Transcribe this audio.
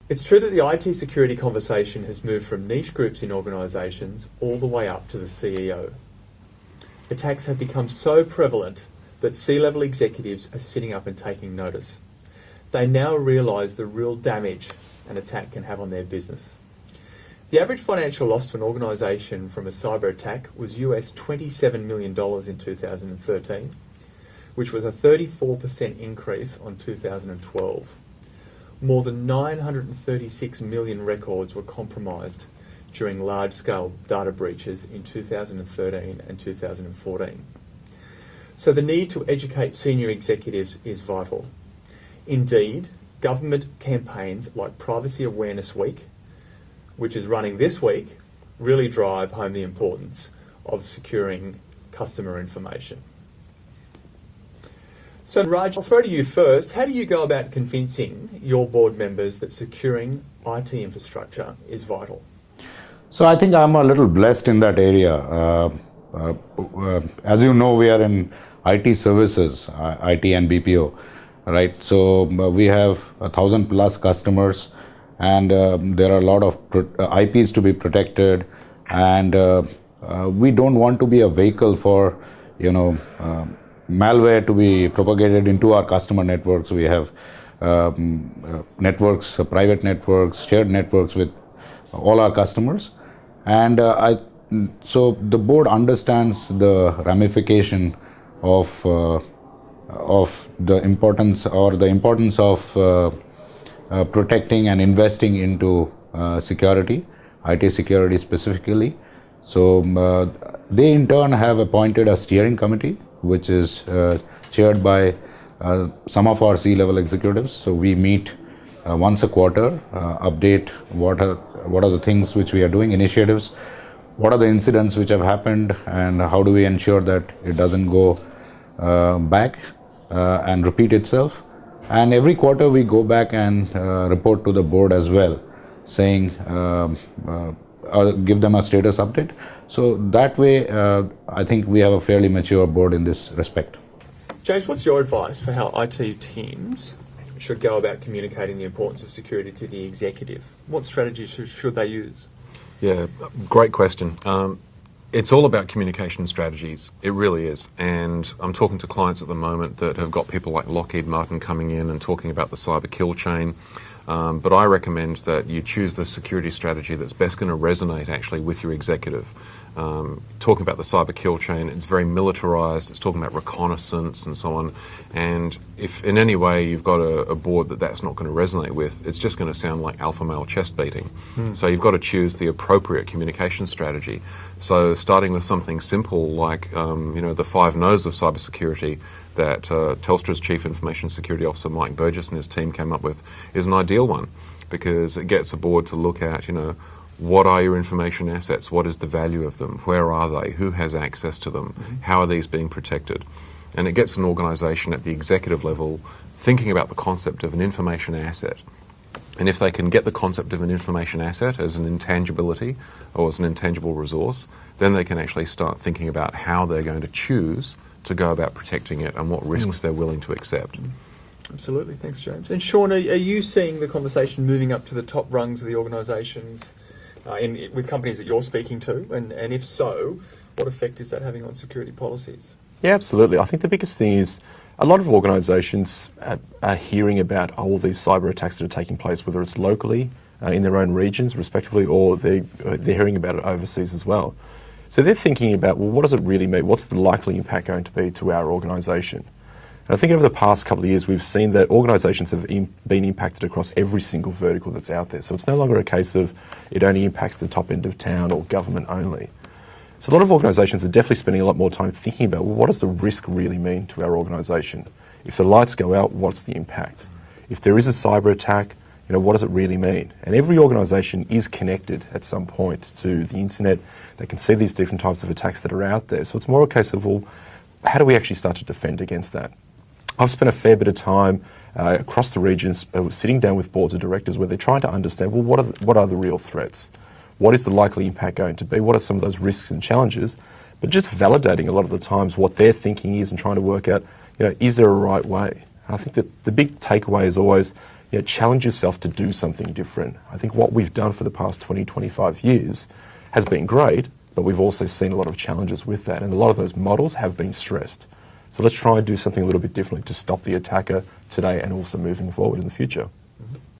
It's true that the IT security conversation has moved from niche groups in organisations all the way up to the CEO. Attacks have become so prevalent that C-level executives are sitting up and taking notice. They now realise the real damage an attack can have on their business. The average financial loss to an organisation from a cyber attack was US $27 million in 2013, which was a 34% increase on 2012. More than 936 million records were compromised during large-scale data breaches in 2013 and 2014. So the need to educate senior executives is vital. Indeed, government campaigns like Privacy Awareness Week, which is running this week, really drive home the importance of securing customer information. So Raj, I'll throw to you first. How do you go about convincing your board members that securing IT infrastructure is vital? So I think I'm a little blessed in that area. As you know, we are in IT services, IT and BPO, right? So we have 1,000 plus customers, and there are a lot of IPs to be protected, and we don't want to be a vehicle for, malware to be propagated into our customer networks. We have networks, private networks, shared networks with all our customers, and so the board understands the ramification of the importance of protecting and investing into security, IT security specifically. So they in turn have appointed a steering committee, which is chaired by some of our C-level executives. So we meet once a quarter, update what are the things which we are doing, initiatives, what are the incidents which have happened, and how do we ensure that it doesn't go back and repeat itself. And every quarter we go back and report to the board as well, saying, give them a status update. So that way, I think we have a fairly mature board in this respect. James, what's your advice for how IT teams should go about communicating the importance of security to the executive? What strategies should they use? Yeah, great question. It's all about communication strategies. It really is. And I'm talking to clients at the moment that have got people like Lockheed Martin coming in and talking about the cyber kill chain. But I recommend that you choose the security strategy that's best going to resonate actually with your executive. Talking about the cyber kill chain, it's very militarized, it's talking about reconnaissance and so on. And if in any way you've got a board that's not going to resonate with, it's just going to sound like alpha male chest beating. So you've got to choose the appropriate communication strategy. So starting with something simple like, the 5 no's of cybersecurity that Telstra's Chief Information Security Officer Mike Burgess and his team came up with is an ideal one, because it gets a board to look at, what are your information assets? What is the value of them? Where are they? Who has access to them? How are these being protected? And it gets an organisation at the executive level thinking about the concept of an information asset. And if they can get the concept of an information asset as an intangibility or as an intangible resource, then they can actually start thinking about how they're going to choose to go about protecting it and what risks they're willing to accept. Absolutely. Thanks, James. And Sean, are you seeing the conversation moving up to the top rungs of the organisations with companies that you're speaking to? And if so, what effect is that having on security policies? Yeah, absolutely. I think the biggest thing is a lot of organisations are hearing about all these cyber attacks that are taking place, whether it's locally in their own regions, respectively, or they're hearing about it overseas as well. So they're thinking about, well, what does it really mean? What's the likely impact going to be to our organisation? And I think over the past couple of years, we've seen that organisations have been impacted across every single vertical that's out there. So it's no longer a case of it only impacts the top end of town or government only. So a lot of organisations are definitely spending a lot more time thinking about, well, what does the risk really mean to our organisation? If the lights go out, what's the impact? If there is a cyber attack, what does it really mean? And every organisation is connected at some point to the internet. They can see these different types of attacks that are out there. So it's more a case of, well, how do we actually start to defend against that? I've spent a fair bit of time across the regions sitting down with boards of directors where they're trying to understand, well, what are the real threats? What is the likely impact going to be? What are some of those risks and challenges? But just validating a lot of the times what their thinking is and trying to work out, is there a right way? And I think that the big takeaway is always, challenge yourself to do something different. I think what we've done for the past 20, 25 years has been great, but we've also seen a lot of challenges with that, and a lot of those models have been stressed. So let's try and do something a little bit differently to stop the attacker today and also moving forward in the future.